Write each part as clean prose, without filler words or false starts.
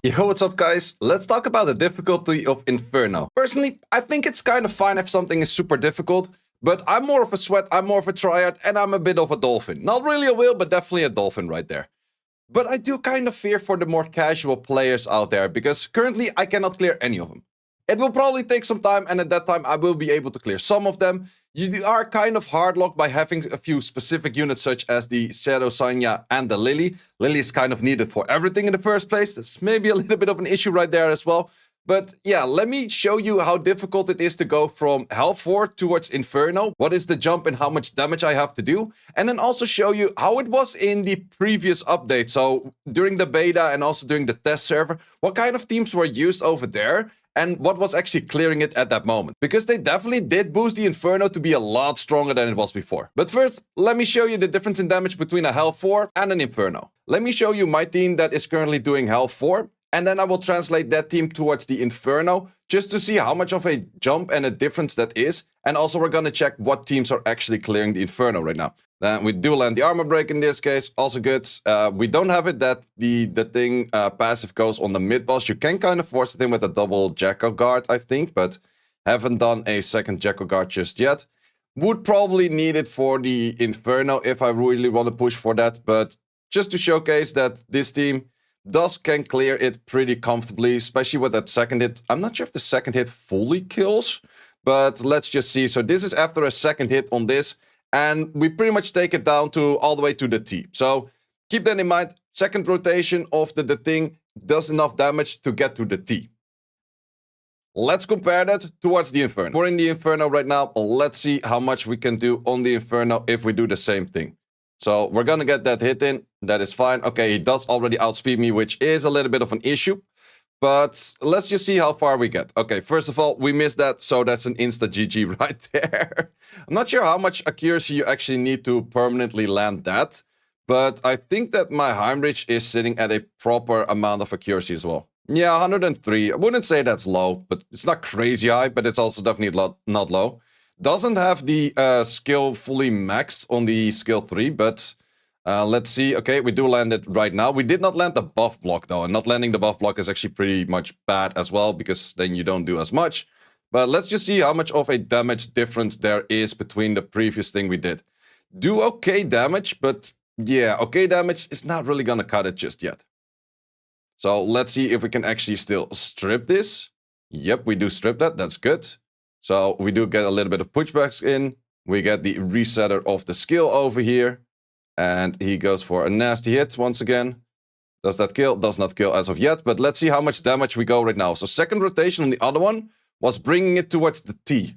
Yo, what's up guys? Let's talk about the difficulty of Inferno. Personally, I think it's kind of fine if something is super difficult, but I'm more of a sweat, I'm more of a triad, and I'm a bit of a dolphin. Not really a whale, but definitely a dolphin right there. But I do kind of fear for the more casual players out there, because currently I cannot clear any of them. It will probably take some time, and at that time I will be able to clear some of them. You are kind of hardlocked by having a few specific units such as the Shadow Sanya and the Lily. Lily is kind of needed for everything in the first place. That's maybe a little bit of an issue right there as well. But yeah, let me show you how difficult it is to go from Health 4 towards Inferno. What is the jump and how much damage I have to do. And then also show you how it was in the previous update. So during the beta and also during the test server, what kind of teams were used over there and what was actually clearing it at that moment. Because they definitely did boost the Inferno to be a lot stronger than it was before. But first, let me show you the difference in damage between a Health 4 and an Inferno. Let me show you my team that is currently doing Health 4. And then I will translate that team towards the Inferno, just to see how much of a jump and a difference that is. And also we're gonna check what teams are actually clearing the Inferno right now. Then we do land the armor break in this case, also good. We don't have it that the thing passive goes on the mid boss. You can kind of force it in with a double Jacko guard, I think, but haven't done a second Jacko guard just yet. Would probably need it for the Inferno if I really want to push for that, but just to showcase that this team can clear it pretty comfortably, especially with that second hit. I'm not sure if the second hit fully kills, but let's just see. So this is after a second hit on this, and we pretty much take it down to all the way to the T. So keep that in mind. Second rotation of the thing does enough damage to get to the T. Let's compare that towards the Inferno. We're in the Inferno right now. Let's see how much we can do on the Inferno if we do the same thing. So we're gonna get that hit in. That is fine. Okay, he does already outspeed me, which is a little bit of an issue. But let's just see how far we get. Okay, first of all, we missed that, so that's an insta GG right there. I'm not sure how much accuracy you actually need to permanently land that. But I think that my Heimrich is sitting at a proper amount of accuracy as well. Yeah, 103. I wouldn't say that's low, but it's not crazy high, but it's also definitely not low. Doesn't have the skill fully maxed on the skill 3, but let's see. Okay, we do land it right now. We did not land the buff block though, and not landing the buff block is actually pretty much bad as well, because then you don't do as much. But let's just see how much of a damage difference there is between the previous thing we did. Do okay damage, but yeah, okay damage is not really gonna cut it just yet. So let's see if we can actually still strip this. Yep, we do strip that. That's good. So we do get a little bit of pushbacks in. We get the resetter of the skill over here. And he goes for a nasty hit once again. Does that kill? Does not kill as of yet. But let's see how much damage we go right now. So second rotation on the other one was bringing it towards the T.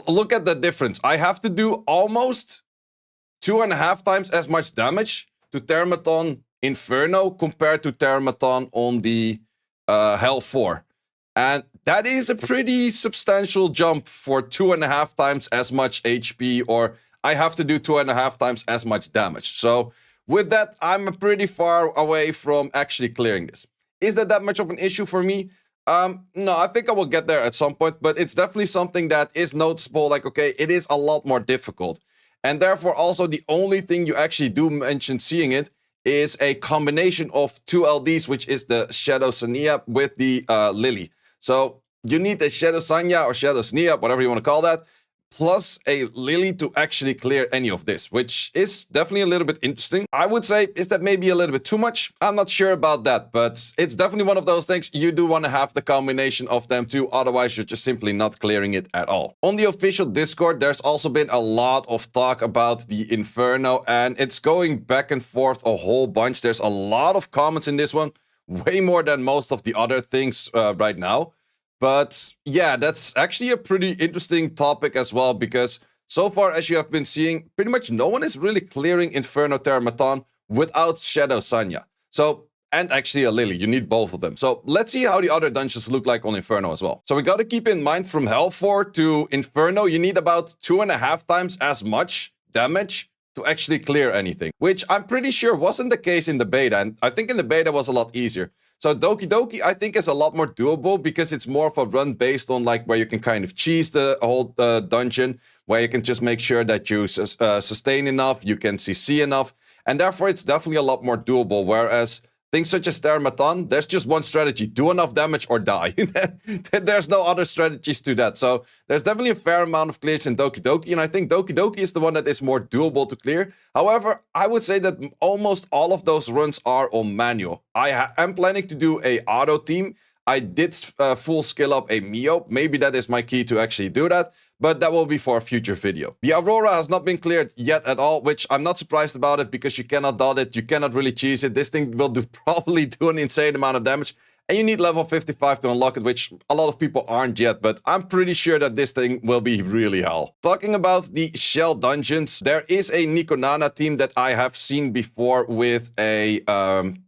Look at the difference. I have to do almost 2.5 times as much damage to Termaton Inferno compared to Termaton on the Hell 4. And that is a pretty substantial jump for 2.5 times as much HP, or I have to do 2.5 times as much damage. So with that, I'm pretty far away from actually clearing this. Is that much of an issue for me? No, I think I will get there at some point, but it's definitely something that is noticeable. Like, okay, it is a lot more difficult. And therefore, also the only thing you actually do mention seeing it is a combination of 2 LDs, which is the Shadow Sanya with the Lily. So you need a Shadow Sanya or Shadow Sanya, whatever you want to call that, plus a Lily to actually clear any of this, which is definitely a little bit interesting. I would say, is that maybe a little bit too much? I'm not sure about that, but it's definitely one of those things. You do want to have the combination of them too, otherwise you're just simply not clearing it at all. On the official Discord, there's also been a lot of talk about the Inferno, and it's going back and forth a whole bunch. There's a lot of comments in this one, way more than most of the other things right now. But yeah, that's actually a pretty interesting topic as well, because so far, as you have been seeing, pretty much no one is really clearing Inferno Termaton without Shadow Sanya. So, and actually a Lily, you need both of them. So let's see how the other dungeons look like on Inferno as well. So we got to keep in mind, from Hell 4 to Inferno, you need about 2.5 times as much damage to actually clear anything, which I'm pretty sure wasn't the case in the beta, and I think in the beta was a lot easier. So Doki Doki, I think, is a lot more doable, because it's more of a run based on like where you can kind of cheese the whole dungeon, where you can just make sure that you sustain enough, you can CC enough, and therefore it's definitely a lot more doable. Whereas things such as Termaton, there's just one strategy: do enough damage or die. There's no other strategies to that. So there's definitely a fair amount of clears in Doki Doki, and I think Doki Doki is the one that is more doable to clear. However, I would say that almost all of those runs are on manual. I am planning to do a auto team. I did full skill up a Mio. Maybe that is my key to actually do that, but that will be for a future video. The Aurora has not been cleared yet at all, which I'm not surprised about it, because you cannot dot it, you cannot really cheese it. This thing will probably do an insane amount of damage, and you need level 55 to unlock it, which a lot of people aren't yet, but I'm pretty sure that this thing will be really hell. Talking about the Shell dungeons, there is a Nikonana team that I have seen before with a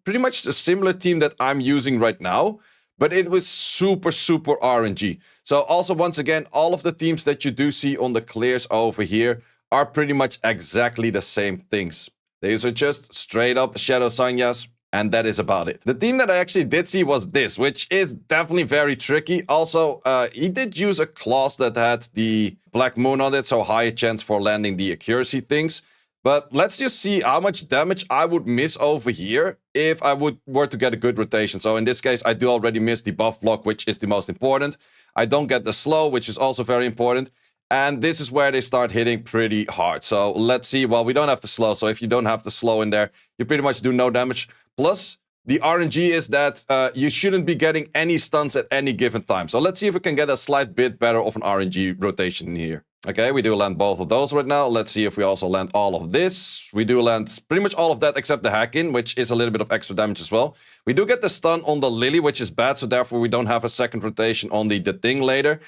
pretty much a similar team that I'm using right now. But it was super RNG. So also, once again, all of the teams that you do see on the clears over here are pretty much exactly the same things. These are just straight up Shadow Sanyas, and that is about it. The team that I actually did see was this, which is definitely very tricky. Also, he did use a clause that had the Black Moon on it, so high chance for landing the accuracy things. But let's just see how much damage I would miss over here if I were to get a good rotation. So in this case, I do already miss the buff block, which is the most important. I don't get the slow, which is also very important. And this is where they start hitting pretty hard. So let's see. Well, we don't have the slow. So if you don't have the slow in there, you pretty much do no damage. Plus, the RNG is that you shouldn't be getting any stuns at any given time. So let's see if we can get a slight bit better of an RNG rotation here. Okay, we do land both of those right now. Let's see if we also land all of this. We do land pretty much all of that except the hack-in, which is a little bit of extra damage as well. We do get the stun on the Lily, which is bad, so therefore we don't have a second rotation on the thing later.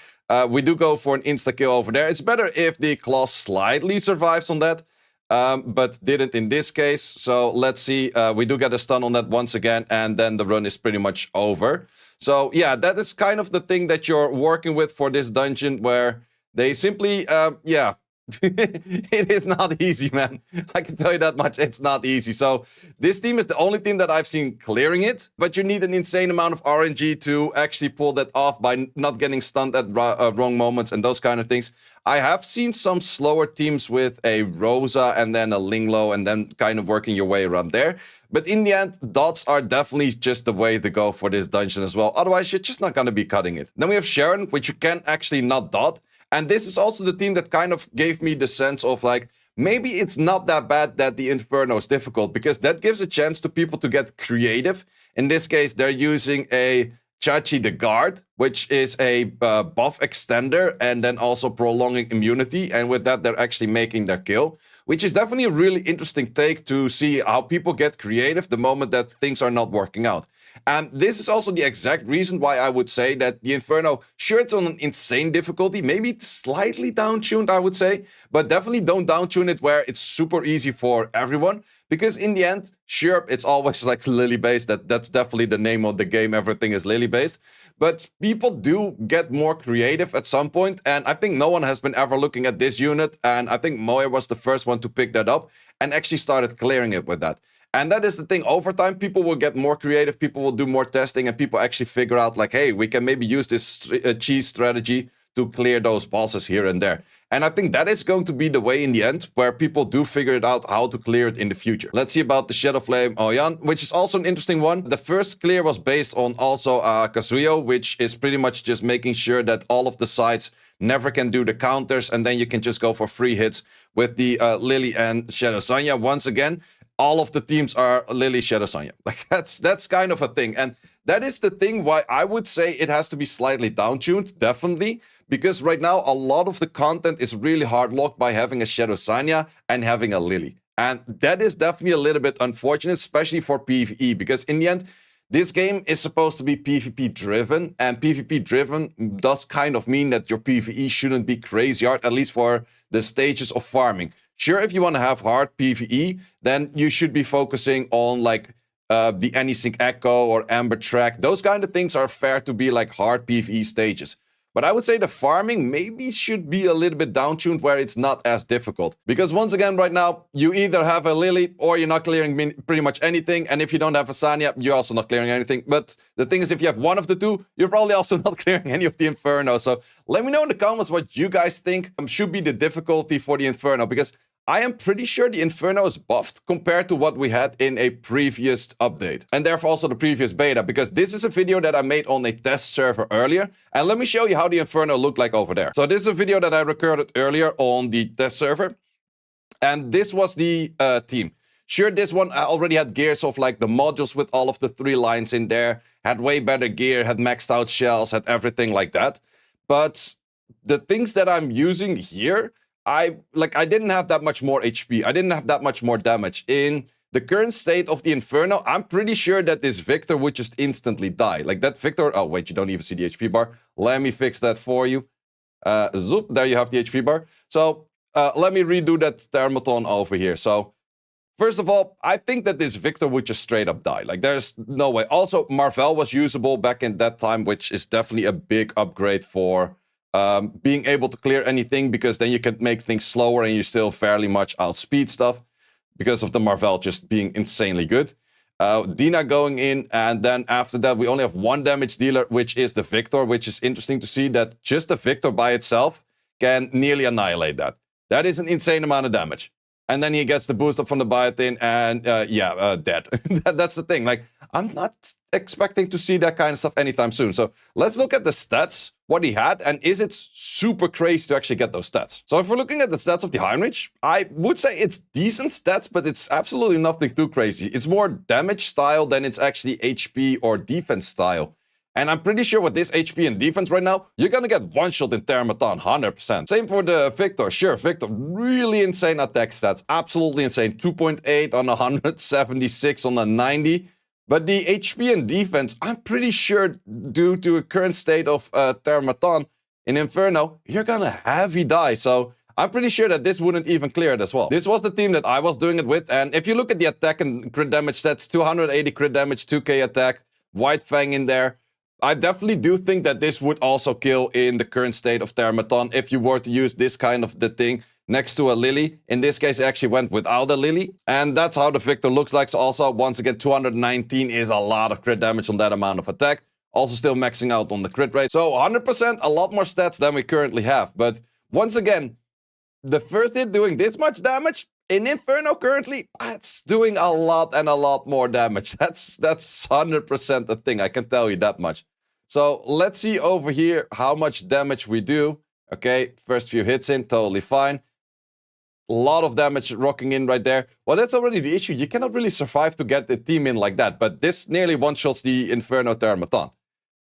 We do go for an insta-kill over there. It's better if the claw slightly survives on that, but didn't in this case. So let's see. We do get a stun on that once again, and then the run is pretty much over. So yeah, that is kind of the thing that you're working with for this dungeon, where they simply, yeah, it is not easy, man. I can tell you that much. It's not easy. So this team is the only team that I've seen clearing it, but you need an insane amount of RNG to actually pull that off by not getting stunned at wrong moments and those kind of things. I have seen some slower teams with a Rosa and then a Linglo and then kind of working your way around there. But in the end, dots are definitely just the way to go for this dungeon as well. Otherwise, you're just not going to be cutting it. Then we have Sharon, which you can actually not dot. And this is also the team that kind of gave me the sense of like, maybe it's not that bad that the Inferno is difficult, because that gives a chance to people to get creative. In this case, they're using a Chachi the Guard, which is a buff extender and then also prolonging immunity. And with that, they're actually making their kill, which is definitely a really interesting take to see how people get creative the moment that things are not working out. And this is also the exact reason why I would say that the Inferno, sure, it's on an insane difficulty, maybe it's slightly down-tuned, I would say, but definitely don't down-tune it where it's super easy for everyone, because in the end, sure, it's always like Lily-based, that's definitely the name of the game, everything is Lily-based, but people do get more creative at some point, and I think no one has been ever looking at this unit, and I think Moya was the first one to pick that up and actually started clearing it with that. And that is the thing, over time, people will get more creative, people will do more testing, and people actually figure out like, hey, we can maybe use this cheese strategy to clear those bosses here and there. And I think that is going to be the way in the end, where people do figure it out how to clear it in the future. Let's see about the Shadow Flame Oyan, which is also an interesting one. The first clear was based on also Kazuyo, which is pretty much just making sure that all of the sides never can do the counters, and then you can just go for free hits with the Lily and Shadow Sanya. Once again, all of the teams are Lily, Shadow Sanya. Like that's kind of a thing. And that is the thing why I would say it has to be slightly down-tuned, definitely. Because right now, a lot of the content is really hard-locked by having a Shadow Sanya and having a Lily. And that is definitely a little bit unfortunate, especially for PvE. Because in the end, this game is supposed to be PvP-driven. And PvP-driven does kind of mean that your PvE shouldn't be crazy hard, at least for the stages of farming. Sure, if you want to have hard PvE, then you should be focusing on like the Anysync Echo or Amber Track. Those kind of things are fair to be like hard PvE stages. But I would say the farming maybe should be a little bit down-tuned where it's not as difficult. Because once again, right now, you either have a Lily or you're not clearing pretty much anything. And if you don't have a Sanya, you're also not clearing anything. But the thing is, if you have one of the two, you're probably also not clearing any of the Inferno. So let me know in the comments what you guys think should be the difficulty for the Inferno. Because I am pretty sure the Inferno is buffed compared to what we had in a previous update. And therefore also the previous beta, because this is a video that I made on a test server earlier. And let me show you how the Inferno looked like over there. So this is a video that I recorded earlier on the test server. And this was the team. Sure, this one already had gears of like the modules with all of the 3 lines in there. Had way better gear, had maxed out shells, had everything like that. But the things that I'm using here, I didn't have that much more HP. I didn't have that much more damage. In the current state of the Inferno, I'm pretty sure that this Victor would just instantly die. Like that Victor... Oh, wait, you don't even see the HP bar. Let me fix that for you. Zoop, there you have the HP bar. So, let me redo that Thermaton over here. So, first of all, I think that this Victor would just straight up die. Like, there's no way. Also, Marvel was usable back in that time, which is definitely a big upgrade for... being able to clear anything, because then you can make things slower and you still fairly much outspeed stuff because of the Marvel just being insanely good. Dina going in, and then after that we only have 1 damage dealer, which is the Victor, which is interesting to see that just the Victor by itself can nearly annihilate that. That is an insane amount of damage. And then he gets the boost up from the biotin and, dead. That's the thing. Like, I'm not expecting to see that kind of stuff anytime soon. So let's look at the stats, what he had, and is it super crazy to actually get those stats? So if we're looking at the stats of the Heinrich, I would say it's decent stats, but it's absolutely nothing too crazy. It's more damage style than it's actually HP or defense style. And I'm pretty sure with this HP and defense right now, you're gonna get one-shot in Thermaton, 100%. Same for the Victor. Sure, Victor, really insane attack stats. Absolutely insane. 2.8 on 176 on a 90. But the HP and defense, I'm pretty sure due to a current state of Thermaton in Inferno, you're gonna heavy die. So I'm pretty sure that this wouldn't even clear it as well. This was the team that I was doing it with. And if you look at the attack and crit damage stats, 280 crit damage, 2k attack, White Fang in there. I definitely do think that this would also kill in the current state of Thermaton if you were to use this kind of the thing next to a Lily. In this case, it actually went without a Lily. And that's how the Victor looks like. So also, once again, 219 is a lot of crit damage on that amount of attack. Also still maxing out on the crit rate. So 100%, a lot more stats than we currently have. But once again, the first hit doing this much damage in Inferno currently, it's doing a lot and a lot more damage. That's 100% a thing, I can tell you that much. So let's see over here how much damage we do. Okay, first few hits in, totally fine. A lot of damage rocking in right there. Well, that's already the issue. You cannot really survive to get the team in like that. But this nearly one-shots the Inferno Thermaton.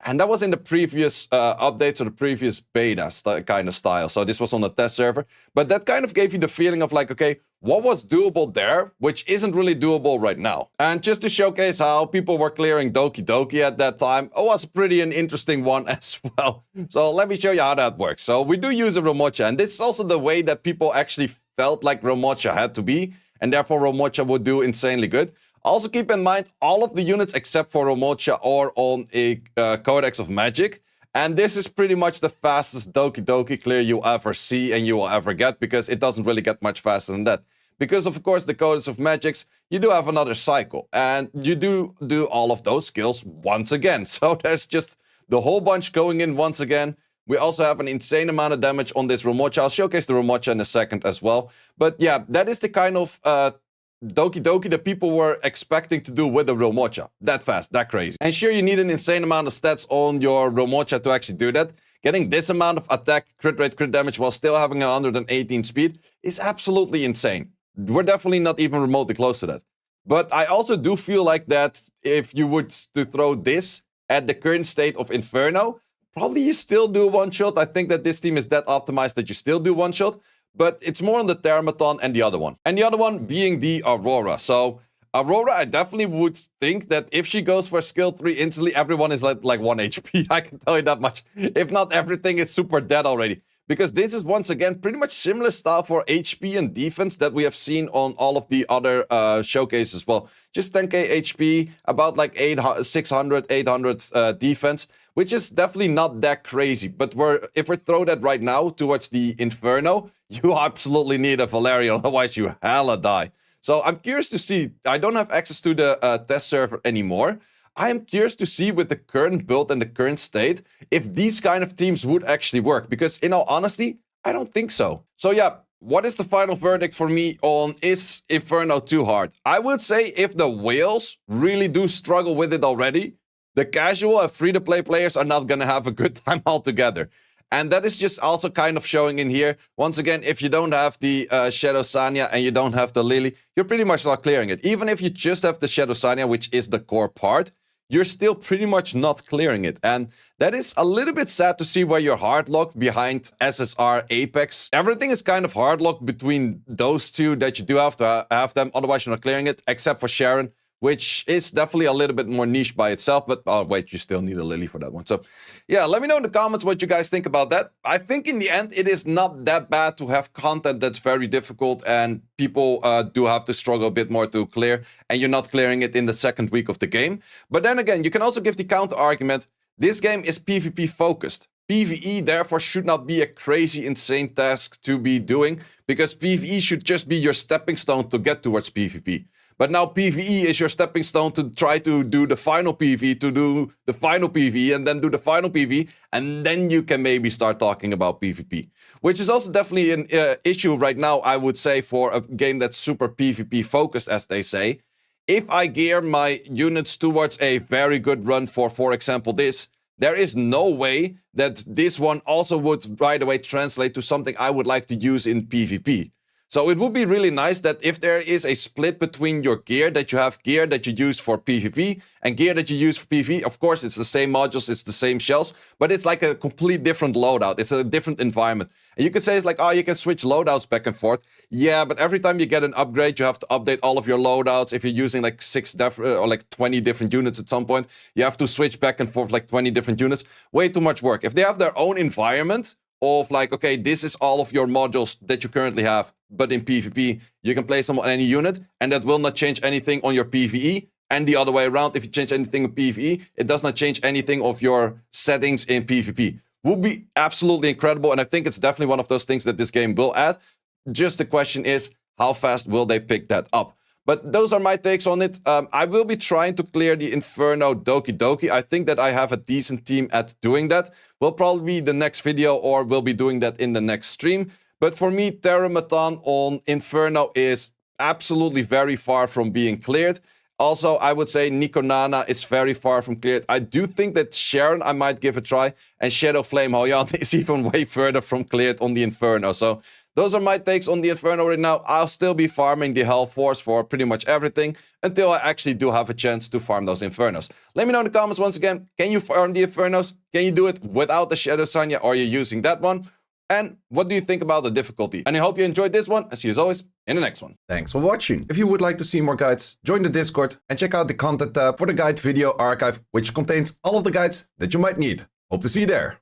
And that was in the previous updates or the previous beta kind of style. So this was on the test server. But that kind of gave you the feeling of like, okay, what was doable there, which isn't really doable right now. And just to showcase how people were clearing Doki Doki at that time, it was pretty an interesting one as well. So let me show you how that works. So we do use a Romocha, and this is also the way that people actually felt like Romocha had to be. And therefore Romocha would do insanely good. Also keep in mind, all of the units except for Romocha are on a Codex of Magic. And this is pretty much the fastest Doki Doki clear you'll ever see and you will ever get, because it doesn't really get much faster than that. Because of course the Codex of Magics, you do have another cycle. And you do all of those skills once again. So there's just the whole bunch going in once again. We also have an insane amount of damage on this Romocha. I'll showcase the Romocha in a second as well. But yeah, that is the kind of Doki Doki that people were expecting to do with the Romocha. That fast, that crazy. And sure, you need an insane amount of stats on your Romocha to actually do that. Getting this amount of attack, crit rate, crit damage while still having 118 speed is absolutely insane. We're definitely not even remotely close to that. But I also do feel like that if you would to throw this at the current state of Inferno, probably you still do one shot. I think that this team is that optimized that you still do one shot. But it's more on the Thermaton and the other one. And the other one being the Aurora. So Aurora, I definitely would think that if she goes for skill 3 instantly, everyone is like 1 HP. I can tell you that much. If not, everything is super dead already. Because this is once again pretty much similar style for HP and defense that we have seen on all of the other showcases as well. Just 10k HP, about like 600, 800 defense. Which is definitely not that crazy. But if we throw that right now towards the Inferno, you absolutely need a Valerian, otherwise you hella die. So I'm curious to see. I don't have access to the test server anymore. I am curious to see with the current build and the current state, if these kind of teams would actually work. Because in all honesty, I don't think so. So yeah, what is the final verdict for me on is Inferno too hard? I would say if the whales really do struggle with it already, the casual and free-to-play players are not going to have a good time altogether. And that is just also kind of showing in here. Once again, if you don't have the Shadow Sanya and you don't have the Lily, you're pretty much not clearing it. Even if you just have the Shadow Sanya, which is the core part, you're still pretty much not clearing it. And that is a little bit sad to see where you're hard-locked behind SSR, Apex. Everything is kind of hard-locked between those two that you do have to have them, otherwise you're not clearing it, except for Sharon, which is definitely a little bit more niche by itself, but oh wait, you still need a Lily for that one. So yeah, let me know in the comments what you guys think about that. I think in the end, it is not that bad to have content that's very difficult and people do have to struggle a bit more to clear, and you're not clearing it in the second week of the game. But then again, you can also give the counter argument, this game is PvP focused. PvE therefore should not be a crazy insane task to be doing, because PvE should just be your stepping stone to get towards PvP. But now PvE is your stepping stone to try to do the final PvE, to do the final PvE, and then do the final PvE, and then you can maybe start talking about PvP. Which is also definitely an issue right now, I would say, for a game that's super PvP focused, as they say. If I gear my units towards a very good run for example, this, there is no way that this one also would right away translate to something I would like to use in PvP. So it would be really nice that if there is a split between your gear, that you have gear that you use for PvP and gear that you use for PvE. Of course, it's the same modules, it's the same shells, but it's like a complete different loadout. It's a different environment. And you could say it's like, oh, you can switch loadouts back and forth. Yeah, but every time you get an upgrade, you have to update all of your loadouts. If you're using like 20 different units at some point, you have to switch back and forth like 20 different units. Way too much work. If they have their own environment, of like, okay, this is all of your modules that you currently have, but in PvP, you can place them on any unit, and that will not change anything on your PvE, and the other way around, if you change anything in PvE, it does not change anything of your settings in PvP. Would be absolutely incredible, and I think it's definitely one of those things that this game will add. Just the question is, how fast will they pick that up? But those are my takes on it. I will be trying to clear the Inferno Doki Doki. I think that I have a decent team at doing that. Will probably be the next video, or we'll be doing that in the next stream. But for me, Terramaton on Inferno is absolutely very far from being cleared. Also, I would say Nico Nana is very far from cleared. I do think that Sharon I might give a try, and Shadow Flame Hoyan is even way further from cleared on the Inferno. So those are my takes on the Inferno right now. I'll still be farming the Hell Force for pretty much everything until I actually do have a chance to farm those Infernos. Let me know in the comments once again, can you farm the Infernos? Can you do it without the Shadow Sanya, or are you using that one? And what do you think about the difficulty? And I hope you enjoyed this one. I see you as always in the next one. Thanks for watching. If you would like to see more guides, join the Discord and check out the content tab for the guide video archive, which contains all of the guides that you might need. Hope to see you there.